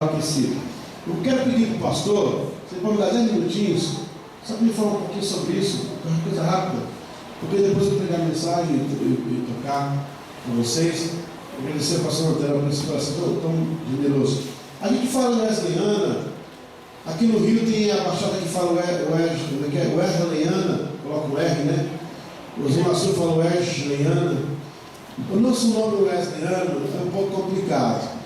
aquecido. Eu quero pedir para o pastor, você pode me dar 10 minutinhos, só para me falar um pouquinho sobre isso, uma coisa rápida, porque depois eu pregar a mensagem e tocar com vocês. Agradecer ao pastor Antero por esse coração tão generoso. A gente fala Wesleyana, aqui no Rio tem a baixada que fala Wesleyana, coloca o R, né? O Zona Sul fala Wesleyana. O nosso nome Wesleyano é um pouco complicado.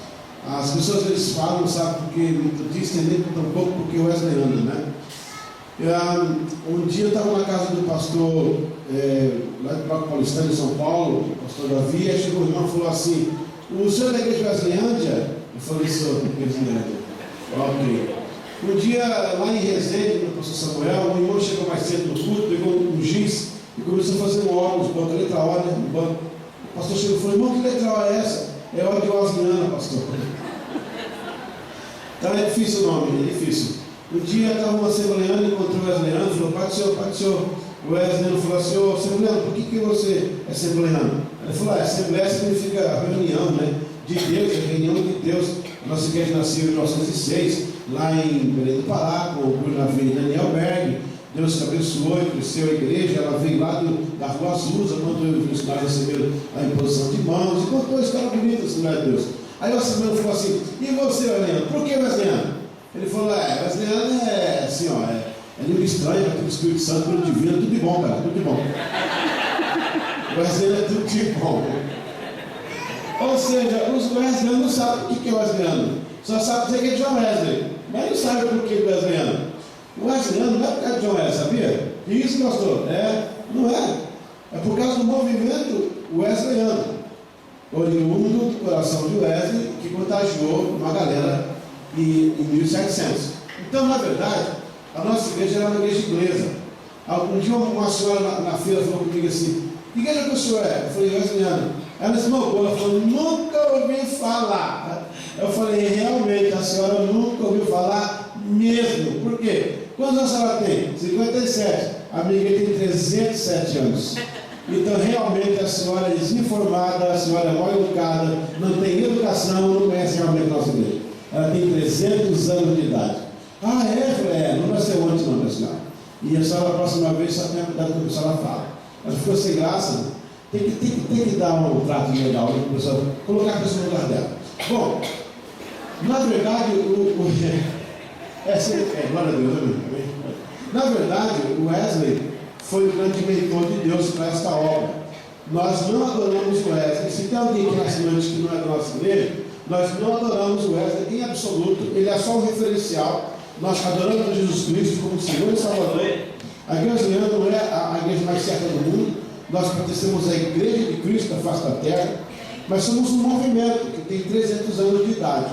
As pessoas eles falam, sabe, porque metodista entendem um pouco porque o Wesleyano, né? Um dia eu estava na casa do pastor lá de Bloco Paulistano, em São Paulo, o pastor Davi, aí chegou o irmão e falou assim: o senhor é da igreja Wesleyândia? Eu falei: sou da igreja Wesleyândia. Ok. Um dia lá em Resende, no pastor Samuel, o irmão chegou mais cedo no culto, pegou um giz e começou a fazer um óculos, banco, letra O, né, no banco. O pastor chegou e falou: irmão, que letra O é essa? É hora de Wesleyana, pastor. Então é difícil o nome, é difícil. Um dia estava uma assembleana, encontrou o Wesleyano, falou: pai do senhor. O Wesleyano falou: senhor assembleano, por que você é assembleano? Ele falou: assembleia significa reunião, né? De Deus, é reunião de Deus. A nossa igreja nasceu em 1906, lá em Belém do Pará, com o Bruno Daniel Berg. Deus que abençoou e cresceu a igreja. Ela veio lá da Rua Azusa, quando os missionários receberam a imposição de mãos, e contou a história bonita, Senhor de Deus. Aí o assembleano falou assim: e você, Wesleyano? Por que Wesleyano? Ele falou: Wesleyano é assim, ó, é língua estranha, para o Espírito Santo, pelo divino, tudo de bom, cara, tudo de bom. Wesleyano é tudo de bom. Ou seja, os Wesleyano não sabem o que é Wesleyano, só sabem dizer que é John Wesley, mas não sabem por que Wesleyano. O Wesleyano não é por causa de John Wesley, sabia? Isso, pastor? Não é. É por causa do movimento Wesleyano, oriundo do coração de Wesley, que contagiou uma galera em 1700. Então, na verdade, a nossa igreja era uma igreja inglesa. Um dia uma senhora na feira falou comigo assim: que igreja que o senhor é? Eu falei: Wesleyano. Ela esmagou, ela falou: nunca ouvi falar. Eu falei: realmente, a senhora nunca ouviu falar mesmo. Por quê? Quantos anos ela tem? 57. A minha igreja tem 307 anos. Então, realmente, a senhora é desinformada, a senhora é mal educada, não tem educação, não conhece realmente a nossa igreja. Ela tem 300 anos de idade. Ah, é? Eu falei: não nasceu antes, não, minha senhora. E a senhora, a próxima vez, só tem a cuidado com o que a senhora fala. Ela ficou sem graça, né? Tem que dar um trato legal, né? Colocar a pessoa no lugar dela. Bom, na verdade, glória a Deus, amém? Na verdade, o Wesley foi o grande mentor de Deus para esta obra. Nós não adoramos o Wesley. Se tem alguém que nasce antes que não é da nossa igreja, nós não adoramos o Wesley em absoluto. Ele é só um referencial. Nós adoramos a Jesus Cristo como Senhor e Salvador. A igreja não é a igreja mais certa do mundo. Nós pertencemos à Igreja de Cristo da face da terra, mas somos um movimento que tem 300 anos de idade.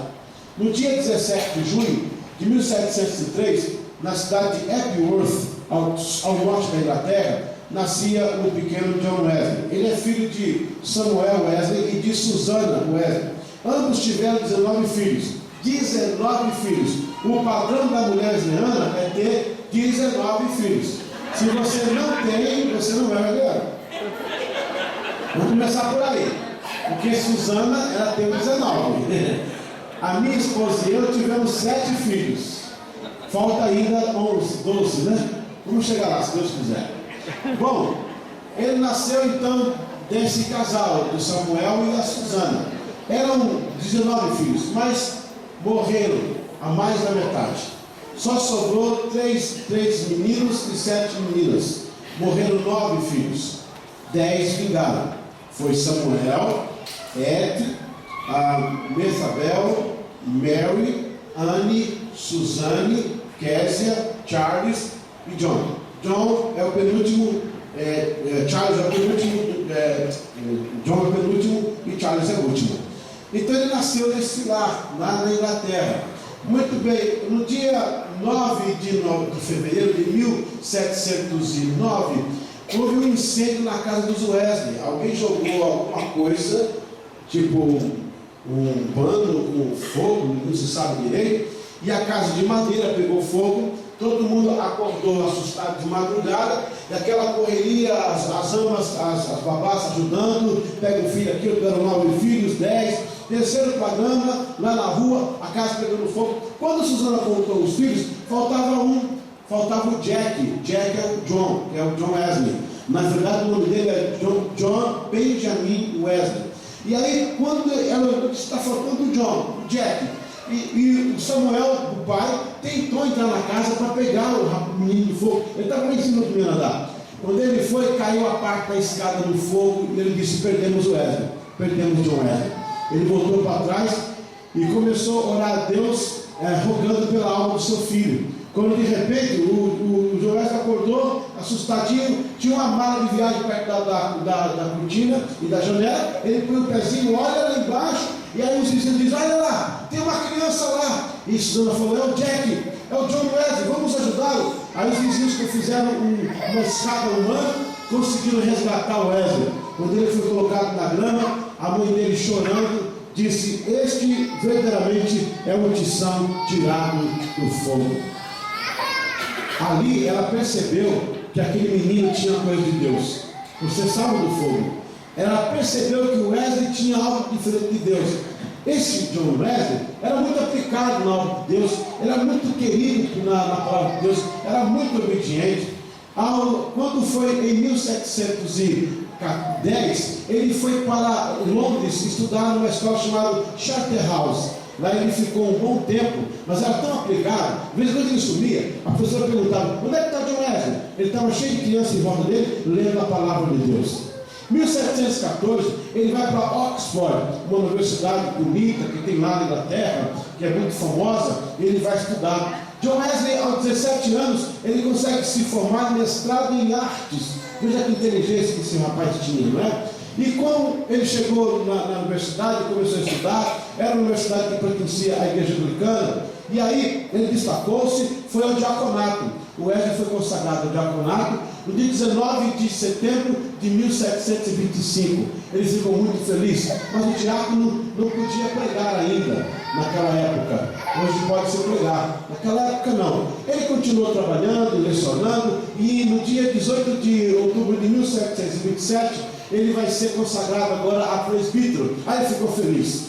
No dia 17 de junho de 1703, na cidade de Epworth, ao norte da Inglaterra, nascia o pequeno John Wesley. Ele é filho de Samuel Wesley e de Susana Wesley. Ambos tiveram 19 filhos. 19 filhos. O padrão da mulher wesleyana é ter 19 filhos. Se você não tem, você não é wesleyano. Vamos começar por aí, porque Susana, ela tem 19. A minha esposa e eu tivemos 7 filhos. Falta ainda 11, 12, né? Vamos chegar lá, se Deus quiser. Bom, ele nasceu então desse casal, do Samuel e da Susana. Eram 19 filhos, mas morreram a mais da metade. Só sobrou 3 meninos e 7 meninas. Morreram 9 filhos. 10 vingaram. Foi Samuel, Ed, Mesabel, Mary, Anne, Suzanne, Késia, Charles e John. John é o penúltimo, Charles é o penúltimo, John é o penúltimo e Charles é o último. Então ele nasceu nesse lar, lá na Inglaterra. Muito bem, no dia 9 de fevereiro de 1709, houve um incêndio na casa dos Wesley. Alguém jogou alguma coisa, tipo um pano com fogo, não se sabe direito, e a casa de madeira pegou fogo. Todo mundo acordou assustado de madrugada, e aquela correria, as amas, as babás ajudando, pega um filho aqui, eu quero 9 filhos, 10, desceram para a grama, lá na rua, a casa pegando fogo. Quando a Susana contou os filhos, faltava o Jack. Jack é o John, que é o John Wesley. Na verdade, o nome dele é John Benjamin Wesley. E aí, quando ela está faltando o John, o Jack, e o Samuel, o pai, tentou entrar na casa para pegar o menino de fogo. Ele estava lá em cima do primeiro andar. Quando ele foi, caiu a parte da escada no fogo e ele disse: perdemos o Wesley, perdemos John Wesley. Ele voltou para trás e começou a orar a Deus, rogando pela alma do seu filho. Quando de repente o John Wesley acordou, assustadinho, tinha uma mala de viagem perto da cortina e da janela. Ele põe o pezinho, olha lá embaixo, e aí os vizinhos dizem: olha lá, tem uma criança lá. E Susana falou: é o Jack, é o John Wesley, vamos ajudá-lo. Aí os vizinhos que fizeram uma escada humana conseguiram resgatar o Wesley. Quando ele foi colocado na grama, a mãe dele chorando disse: este verdadeiramente é um tição tirado do fogo. Ali ela percebeu que aquele menino tinha coisa de Deus. Você salvo do fogo. Ela percebeu que o Wesley tinha algo diferente de Deus. Esse John Wesley era muito aplicado na obra de Deus, era muito querido na palavra de Deus, era muito obediente. Quando foi em 1710, ele foi para Londres estudar numa escola chamada Charterhouse. Lá ele ficou um bom tempo, mas era tão aplicado. De vez em quando ele sumia, a professora perguntava: onde é que está John Wesley? Ele estava cheio de crianças em volta dele, lendo a palavra de Deus. Em 1714, ele vai para Oxford, uma universidade bonita que tem lá na Inglaterra, que é muito famosa. Ele vai estudar. John Wesley, aos 17 anos, ele consegue se formar mestrado em artes. Veja que inteligência que esse rapaz tinha, não é? E quando ele chegou na universidade, começou a estudar, era uma universidade que pertencia à igreja anglicana, e aí ele destacou-se, foi ao diaconato. O Wesley foi consagrado ao diaconato no dia 19 de setembro de 1725. Ele ficou muito feliz, mas o diácono não podia pregar ainda naquela época. Hoje pode se pregar, naquela época não. Ele continuou trabalhando, lecionando, e no dia 18 de outubro de 1727 ele vai ser consagrado agora a presbítero. Aí ele ficou feliz,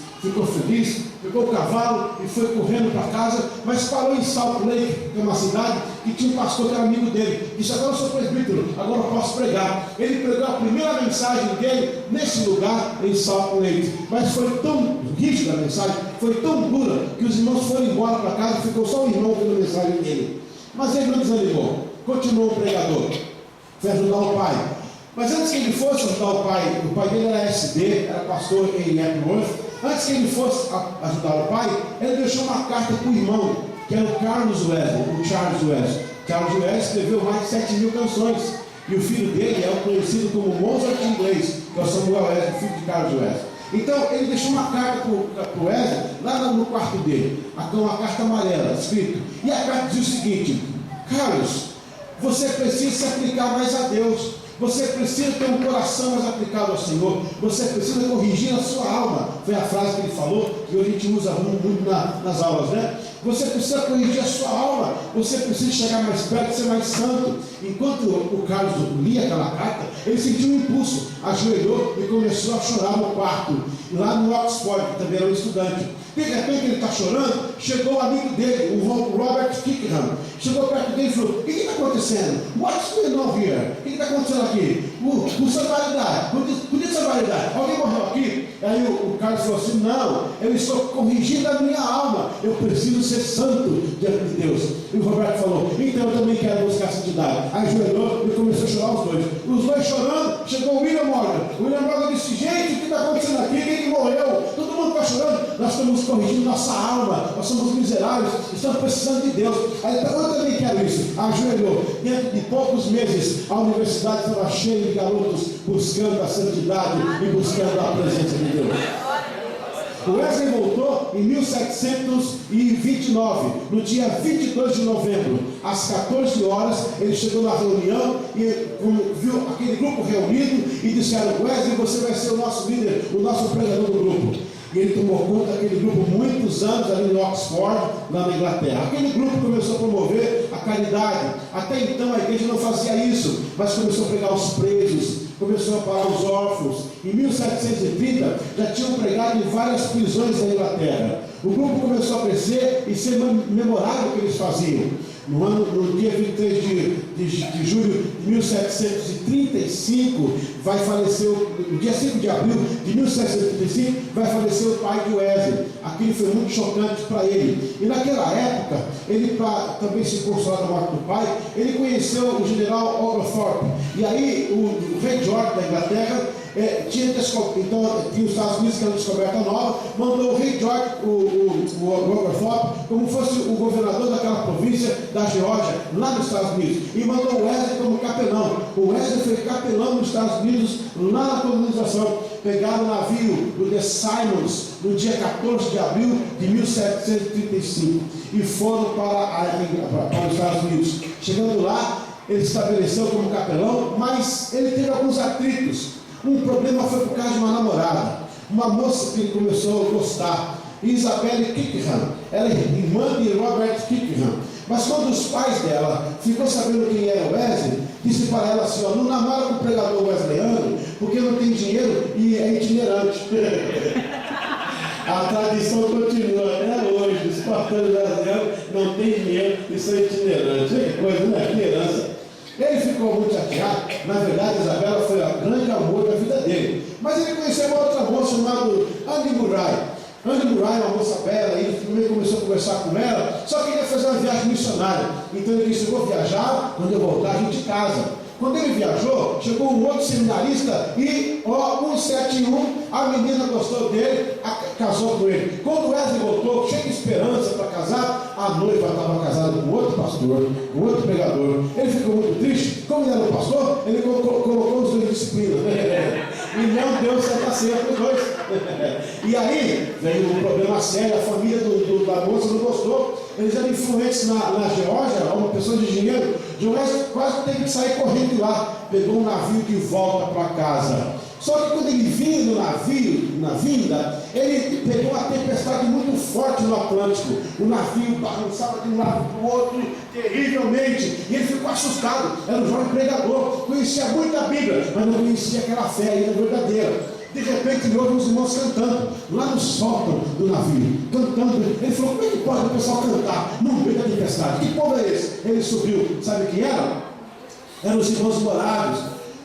pegou o cavalo e foi correndo para casa, mas parou em Salt Lake, que é uma cidade que tinha um pastor que era amigo dele. Disse: agora eu sou presbítero, agora eu posso pregar. Ele pregou a primeira mensagem dele nesse lugar, em Salt Lake. Mas foi tão rígida a mensagem, foi tão dura, que os irmãos foram embora para casa, ficou só o irmão pela mensagem dele. Mas ele não desanimou, continuou o pregador, foi ajudar o pai. Mas antes que ele fosse ajudar o pai dele era SD, era pastor em Epworth. Antes que ele fosse ajudar o pai, ele deixou uma carta para o irmão, que era o Charles Wesley. Charles Wesley escreveu mais de 7.000 canções. E o filho dele é o conhecido como Mozart inglês, que é o Samuel Wesley, filho de Charles Wesley. Então ele deixou uma carta para o Wesley, lá no quarto dele, uma carta amarela, escrito. E a carta dizia o seguinte: Carlos, você precisa se aplicar mais a Deus. Você precisa ter um coração mais aplicado ao Senhor. Você precisa corrigir a sua alma. Foi a frase que ele falou, que a gente usa muito nas aulas, né? Você precisa corrigir a sua alma. Você precisa chegar mais perto, ser mais santo. Enquanto o Carlos lia aquela carta, ele sentiu um impulso, ajoelhou e começou a chorar no quarto, lá no Oxford, que também era um estudante. De repente ele está chorando, chegou o amigo dele, o Robert Kickham, chegou perto dele e falou: o que está acontecendo? What's going on here? O que está acontecendo aqui? O Samaritário, podia Samaritário, alguém morreu aqui? Aí o Carlos falou assim: não, eu estou corrigindo a minha alma, eu preciso ser santo diante de Deus. E o Roberto falou: então eu também quero buscar a santidade. Aí ajoelhou e começou a chorar os dois chorando. Chegou o William Morgan. O William Morgan disse: gente, o que está acontecendo aqui? Quem morreu? Todo mundo está chorando. Nós estamos corrigindo nossa alma, nós somos miseráveis, estamos precisando de Deus. Aí eu também quero isso. Ajoelhou. Dentro de poucos meses, a universidade estava cheia de garotos buscando a santidade e buscando a presença de Deus. O Wesley voltou em 1729, no dia 22 de novembro, às 14 horas, ele chegou na reunião e viu aquele grupo reunido e disseram: Wesley, você vai ser o nosso líder, o nosso pregador do grupo. E ele tomou conta daquele grupo muitos anos ali em Oxford, lá na Inglaterra. Aquele grupo começou a promover a caridade. Até então a igreja não fazia isso, mas começou a pegar os presos, começou a parar os órfãos. Em 1730 já tinham pregado em várias prisões da Inglaterra. O grupo começou a crescer e ser memorável o que eles faziam. No dia 23 de julho de 1735, vai falecer, no dia 5 de abril de 1735, vai falecer o pai de Wesley. Aquilo foi muito chocante para ele. E naquela época, ele, para também se consolar da morte do pai, ele conheceu o general Oglethorpe. E aí, o rei George da Inglaterra, tinha os Estados Unidos, que era uma descoberta nova, mandou o rei George, o Oglethorpe, como fosse o governador daquela província da Geórgia, lá nos Estados Unidos, e mandou o Wesley como capelão. O Wesley foi capelão nos Estados Unidos, lá na colonização. Pegaram o navio do The Simons no dia 14 de abril de 1735 e foram para os Estados Unidos. Chegando lá, ele se estabeleceu como capelão, mas ele teve alguns atritos. Um problema foi por causa de uma namorada, uma moça que ele começou a gostar, Isabelle Kickham. Ela é irmã de Robert Kickham. Mas quando os pais dela ficou sabendo quem era Wesley, disse para ela assim: não namora com o pregador wesleyano, porque não tem dinheiro e é itinerante. A tradição continua até hoje. Os pastores brasileiros não têm dinheiro e são itinerantes. Que coisa, né? Que herança. Ele ficou muito chateado. Na verdade, Isabela foi o grande amor da vida dele. Mas ele conheceu uma outra moça chamada Anne Murray. Anne Murray é uma moça bela. Ele também começou a conversar com ela. Só queria fazer uma viagem missionária. Então ele disse: eu vou viajar, quando eu voltar a gente casa. Quando ele viajou, chegou um outro seminarista e, 171, a menina gostou dele, casou com ele. Quando Wesley voltou, cheio de esperança para casar, a noiva estava casada com outro pastor, com outro pregador. Ele ficou muito triste. Como ele era o pastor, ele colocou os dois em disciplina. E não deu certa ceia para os dois. E aí veio um problema sério. A família da moça não gostou. Eles eram influentes na Geórgia, uma pessoa de dinheiro. Wesley quase teve que sair correndo de lá. Pegou um navio de volta para casa. Só que quando ele vinha no navio, na vinda, ele pegou uma tempestade muito forte no Atlântico. O navio balançava de um lado para o outro terrivelmente. E ele ficou assustado. Era um jovem pregador, conhecia muito a Bíblia, mas não conhecia aquela fé ainda verdadeira. De repente ele ouve os irmãos cantando, lá no sótão do navio, cantando. Ele falou: como é que pode o pessoal cantar no meio da tempestade? Que povo é esse? Ele subiu, sabe quem era? Eram os irmãos moráveis.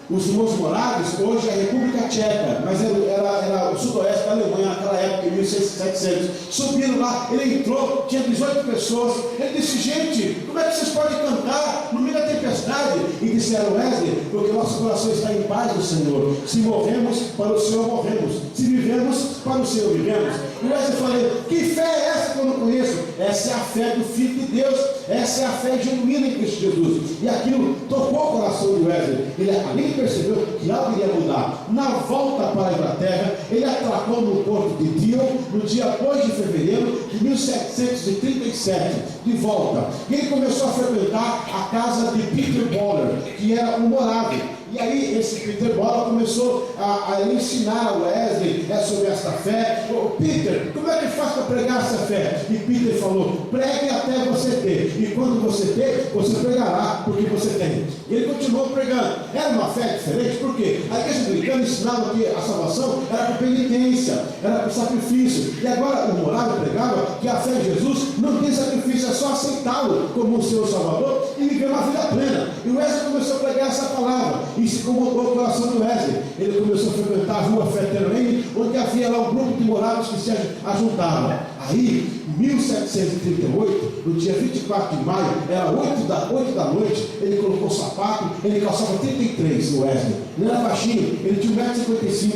Os irmãos moráveis, hoje é a República Tcheca, mas era o sudoeste da Alemanha naquela época, em 1700. Subiram lá, ele entrou, tinha 18 pessoas. Ele disse: gente, como é que vocês podem cantar no meio da tempestade? E disseram: Wesley, porque nosso coração está em paz do Senhor. Se morremos, para o Senhor morremos. Se vivemos, para o Senhor vivemos. E Wesley falou: que fé é essa que eu não conheço? Essa é a fé do Filho de Deus. Essa é a fé genuína em Cristo Jesus. E aquilo tocou o coração de Wesley. Ele ali percebeu que algo iria mudar. Na volta para a Inglaterra, ele atracou no porto de Deal no dia 2 de fevereiro de 1737, de volta. E ele começou a frequentar a casa de Peter Boller, que era um morável. E aí esse Peter Boller começou a ensinar a Wesley sobre esta fé. Peter, como é que faz para pregar essa fé? E Peter falou: pregue até você ter. E quando você ter, você pregará porque você tem. E ele continuou pregando. Era uma fé diferente, porque a igreja anglicana ensinava que a salvação era por penitência, era por sacrifício. E agora o morável pregava que a fé em Jesus não tem sacrifício, é só aceitá-lo como o seu Salvador e viver uma vida plena. E o Wesley começou a pregar essa palavra. E se incomodou o coração do Wesley. Ele começou a frequentar a rua Fetter Lane, onde havia lá um grupo de moráveis que se ajuntavam. Aí, em 1738, no dia 24 de maio, era 8 da noite, ele colocou o sapato, ele calçava 33, o Wesley. Não era baixinho, ele tinha 1,55 m.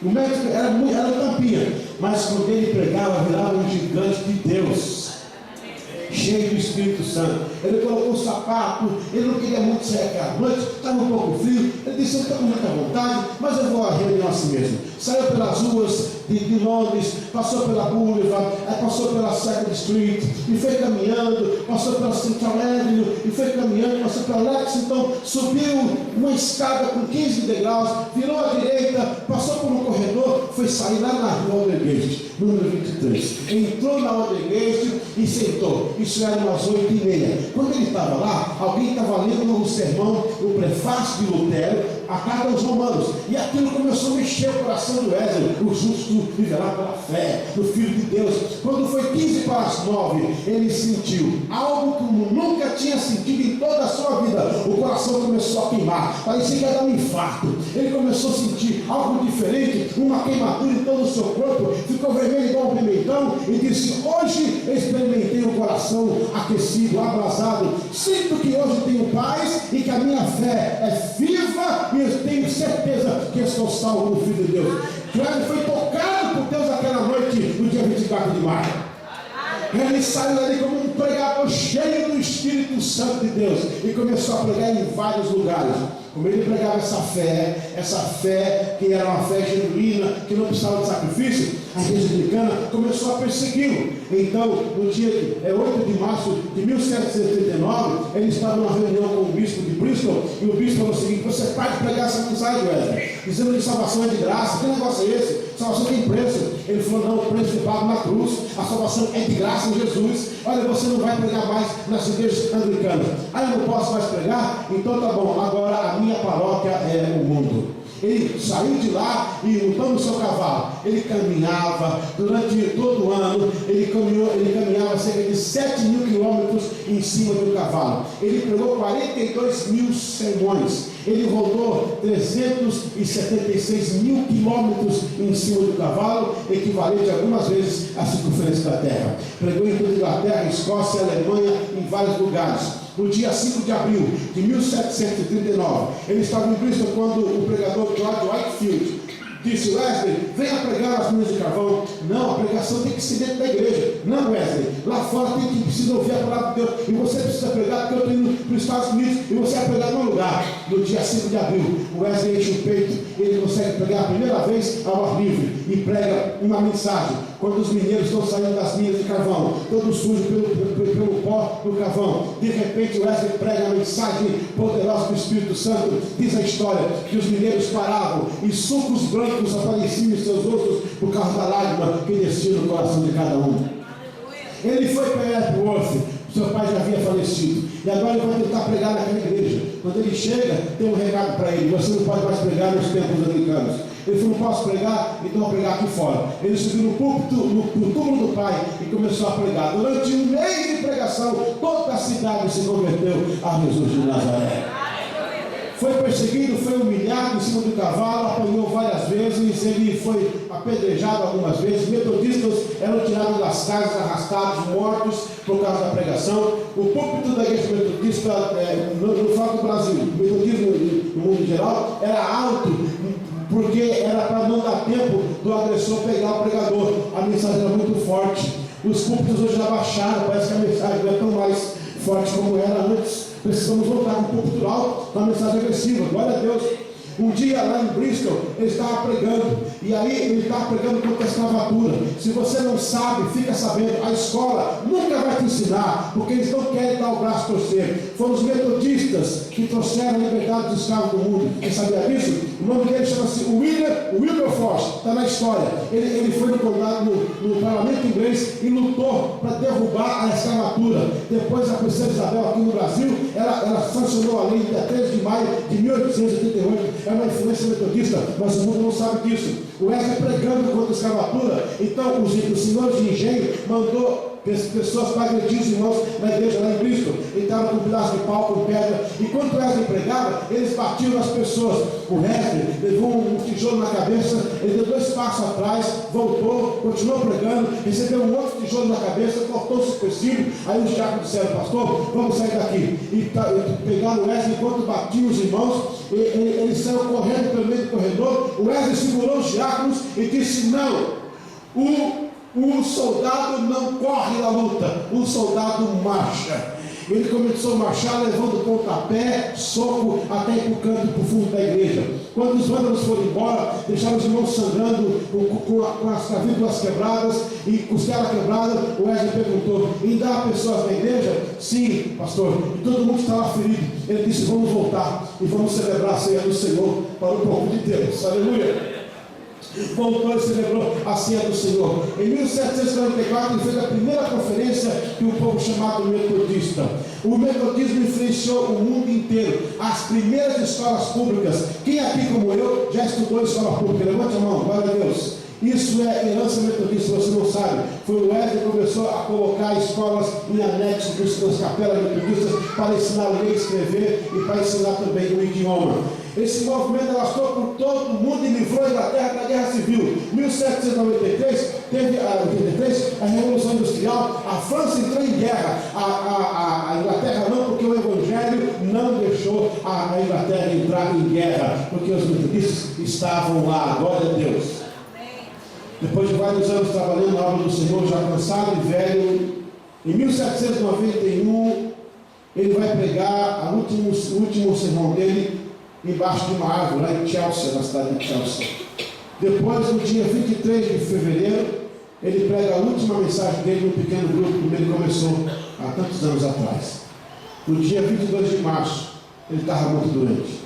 O médico era tampinha, mas quando ele pregava, virava um gigante de Deus, cheio do Espírito Santo. Ele colocou o sapato, ele não queria muito sair aquela noite, estava um pouco frio. Ele disse: eu estou com muita vontade, mas eu vou à reunião assim mesmo. Saiu pelas ruas de Londres, passou pela Boulevard, passou pela 2nd Street, e foi caminhando, passou pela Central Avenue, e foi caminhando, passou pela Lexington, subiu uma escada com 15 degraus, virou à direita, passou por um corredor, foi sair lá na rua Aldergate, número 23. Entrou na Aldergate e sentou. Isso era umas 8h30. Quando ele estava lá, alguém estava lendo um sermão, o prefácio de Lutero, a carta aos Romanos, e aquilo começou a mexer o coração do Wesley. O justo viverá pela fé no Filho de Deus. Quando foi 15 para as 9, ele sentiu algo como nunca tinha sentido em toda a sua vida. O coração começou a queimar, parecia que ia dar um infarto. Ele começou a sentir algo diferente, uma queimadura em todo o seu corpo, ficou vermelho igual um pimentão, e disse: hoje eu experimentei o coração aquecido, abrasado. Sinto que hoje tenho paz e que a minha fé é viva, e eu tenho certeza que estou salvo no Filho de Deus. Wesley foi tocado por Deus aquela noite, no dia 24 de maio. Ele saiu dali como um pregador cheio do Espírito Santo de Deus, e começou a pregar em vários lugares. Como ele pregava essa fé que era uma fé genuína, que não precisava de sacrifício, a igreja anglicana começou a persegui-lo. Então, no dia 8 de março de 1779, ele estava numa reunião com o bispo de Bristol, e o bispo falou o seguinte: você pode pregar essa mensagem, Wesley, dizendo que salvação é de graça. Que negócio é esse? Salvação tem preço. Ele falou: não, o preço é pago na cruz, a salvação é de graça em Jesus. Olha, você não vai pregar mais nas igrejas anglicanas. Eu não posso mais pregar? Então tá bom, agora a minha paróquia é o mundo. Ele saiu de lá e, montando o seu cavalo, ele caminhava durante todo o ano. Ele caminhava cerca de 7.000 quilômetros em cima do cavalo. Ele pregou 42.000 sermões. Ele rodou 376.000 quilômetros em cima do cavalo, equivalente algumas vezes à circunferência da terra. Pregou em toda a Inglaterra, Escócia, Alemanha, em vários lugares. No dia 5 de abril de 1739, ele estava em Bristol quando o pregador George Whitefield disse: Wesley, venha pregar as minas de carvão. Não, a pregação tem que ser dentro da igreja. Não, Wesley, lá fora precisa ouvir a palavra de Deus, e você precisa pregar, porque eu estou indo para os Estados Unidos e você vai pregar no lugar. No dia 5 de abril, o Wesley enche o peito, ele consegue pregar a primeira vez ao ar livre e prega uma mensagem. Quando os mineiros estão saindo das minas de carvão, todo sujo pelo pó do carvão, de repente o Wesley prega a mensagem poderosa do Espírito Santo. Diz a história que os mineiros paravam e sucos brancos apareciam em seus rostos por causa da lágrima que descia no coração de cada um. Ele foi para Epworth, seu pai já havia falecido, e agora ele vai tentar pregar naquela igreja. Quando ele chega, tem um recado para ele: você não pode mais pregar nos templos anglicanos. Ele falou: não posso pregar, então vou pregar aqui fora. Ele subiu no púlpito, no túmulo do pai, e começou a pregar. Durante um mês de pregação, toda a cidade se converteu a Jesus de Nazaré. Foi perseguido, foi humilhado em cima do cavalo, apanhou várias vezes, ele foi apedrejado algumas vezes. Metodistas eram tirados das casas, arrastados, mortos por causa da pregação. O púlpito da igreja metodista, no falo do Brasil, o metodismo no mundo geral, era alto, porque era para não dar tempo do agressor pegar o pregador. A mensagem era muito forte. Os púlpitos hoje já baixaram, parece que a mensagem não é tão mais forte como era antes. Precisamos voltar com um púlpito alto, com uma mensagem agressiva. Glória a Deus. Um dia lá em Bristol, ele estava pregando, e aí ele estava pregando contra a escravatura. Se você não sabe, fica sabendo, a escola nunca vai te ensinar, porque eles não querem dar o braço a torcer. Foram os metodistas que trouxeram a liberdade dos escravos do mundo. Você sabia disso? O nome dele chama-se William Wilberforce, está na história. Ele foi no parlamento inglês e lutou para derrubar a escravatura. Depois a princesa Isabel, aqui no Brasil, ela sancionou a lei dia 13 de maio de 1888. É uma influência metodista, mas o mundo não sabe disso. O Wesley pregando contra a escravatura. Então os senhores de engenho mandou pessoas para agredir os irmãos na igreja lá em Bristol. Ele estava com um pedaço de pau, com pedra. E quando o Wesley pregava, eles batiam nas pessoas. O Wesley levou um tijolo na cabeça, ele deu 2 passos atrás, voltou, continuou pregando, recebeu um outro tijolo na cabeça, cortou o supercílio. Aí os diáconos disseram: pastor, vamos sair daqui. E pegaram o Wesley enquanto batiam os irmãos. Ele saiu correndo pelo meio do corredor. O Wesley segurou os diáconos e disse: não, o soldado não corre na luta, o soldado marcha. Ele começou a marchar, levando pontapé, soco, até ir para o canto, para o fundo da igreja. Quando os vândalos foram embora, deixaram os irmãos sangrando, com as clavículas quebradas e costela quebrada, o Wesley perguntou: ainda há pessoas na igreja? Sim, pastor. E todo mundo estava ferido. Ele disse: vamos voltar e vamos celebrar a ceia do Senhor para o povo de Deus. Aleluia. voltou e celebrou a ceia do Senhor. Em 1744 ele fez a primeira conferência de um povo chamado metodista. O metodismo influenciou o mundo inteiro. As primeiras escolas públicas. Quem aqui como eu já estudou em escola pública? Levante a mão, glória a Deus. Isso é herança metodista, você não sabe. Foi o Wesley que começou a colocar escolas em anexo das capelas metodistas para ensinar a ler e escrever e para ensinar também o idioma. Esse movimento alastrou por todo o mundo e livrou a Inglaterra da Guerra Civil. 1793 teve a Revolução Industrial. A França entrou em guerra. A Inglaterra não, porque o Evangelho não deixou a Inglaterra entrar em guerra, porque os metodistas estavam lá. Glória a Deus. Depois de vários anos trabalhando na obra do Senhor, já cansado e velho, em 1791 ele vai pregar o último sermão dele embaixo de uma árvore, lá em Chelsea, na cidade de Chelsea. Depois, no dia 23 de fevereiro, ele prega a última mensagem dele no pequeno grupo, como ele começou há tantos anos atrás. No dia 22 de março, ele estava muito doente,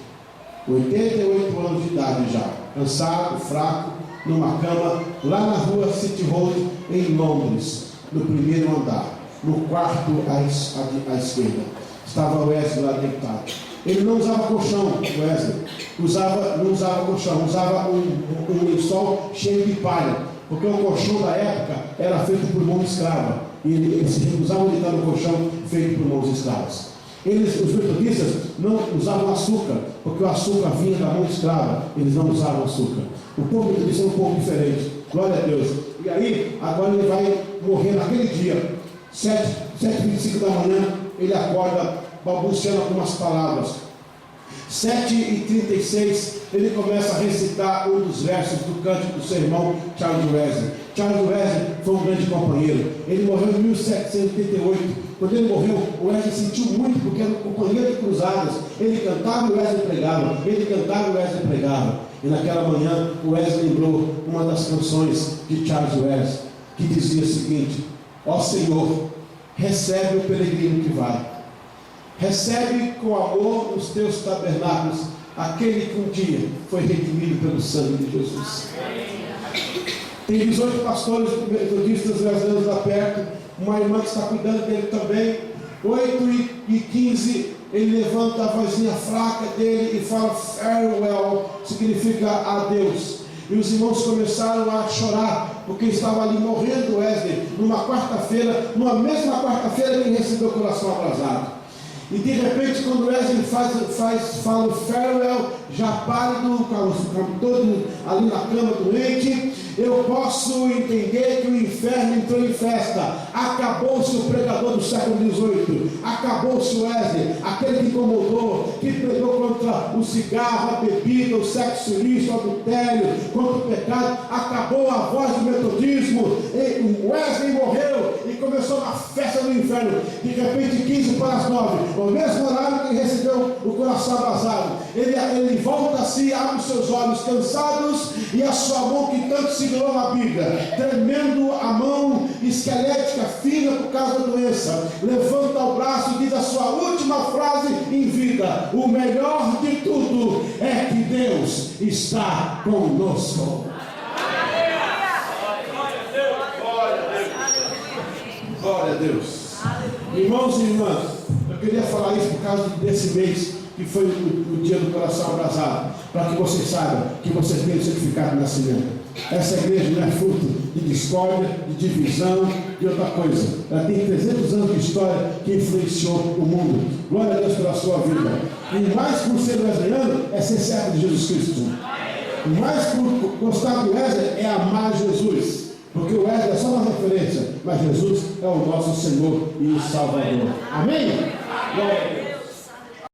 88 anos de idade já, cansado, fraco, numa cama, lá na rua City Road, em Londres, no primeiro andar, no quarto à esquerda. Estava Wesley lá deitado. Ele não usava colchão, Wesley. Não usava colchão, usava um lençol cheio de palha, porque o colchão da época era feito por mão escrava. E eles se recusavam a deitar no colchão feito por mãos escravas. Os metodistas não usavam açúcar, porque o açúcar vinha da mão escrava. Eles não usavam açúcar. O povo metodista é um pouco diferente. Glória a Deus. E aí, agora ele vai morrer naquele dia, 7h25 da manhã, ele acorda balbuciando algumas palavras. 7h36, ele começa a recitar um dos versos do cântico do seu irmão Charles Wesley. Charles Wesley foi um grande companheiro. Ele morreu em 1788. Quando ele morreu, o Wesley sentiu muito, porque era um companheiro de cruzadas. Ele cantava e o Wesley pregava. Ele cantava e o Wesley pregava. E naquela manhã, o Wesley lembrou uma das canções de Charles Wesley, que dizia o seguinte: ó Senhor, recebe o peregrino que vai. Recebe com amor os teus tabernáculos aquele que um dia foi redimido pelo sangue de Jesus. Tem 18 pastores metodistas brasileiros lá perto, uma irmã que está cuidando dele também. 8h15, ele levanta a vozinha fraca dele e fala farewell, significa adeus. E os irmãos começaram a chorar, porque estava ali morrendo Wesley, numa quarta-feira, numa mesma quarta-feira que ele recebeu o coração abrasado. E de repente, quando Wesley fala o farewell, já pálido, todo ali na cama doente, eu posso entender que o inferno entrou em festa. Acabou-se o pregador do século XVIII, acabou-se o Wesley, aquele que incomodou, que pregou contra o cigarro, a bebida, o sexo ilícito, o adultério, contra o pecado. Acabou a voz do metodismo, e o Wesley morreu e começou uma festa no inferno. De repente, 8h15, no mesmo horário que ele recebeu o coração abrasado, ele volta assim, abre os seus olhos cansados, e a sua mão que tanto segurou na Bíblia, tremendo a mão esquelética, fina por causa da doença, levanta o braço e diz a sua última frase em vida: o melhor de tudo é que Deus está conosco. Glória a Deus. Irmãos e irmãs, eu queria falar isso por causa desse mês que foi o dia do coração abrasado, para que vocês saibam que vocês têm o certificado de nascimento. Essa igreja não é fruto de discórdia, de divisão, de outra coisa. Ela tem 300 anos de história que influenciou o mundo. Glória a Deus pela sua vida. E mais por ser wesleyano é ser servo de Jesus Cristo. E mais por gostar do Wesley é amar Jesus. Porque o Wesley é só uma referência, mas Jesus é o nosso Senhor e o Salvador. Amém? Glória a Deus.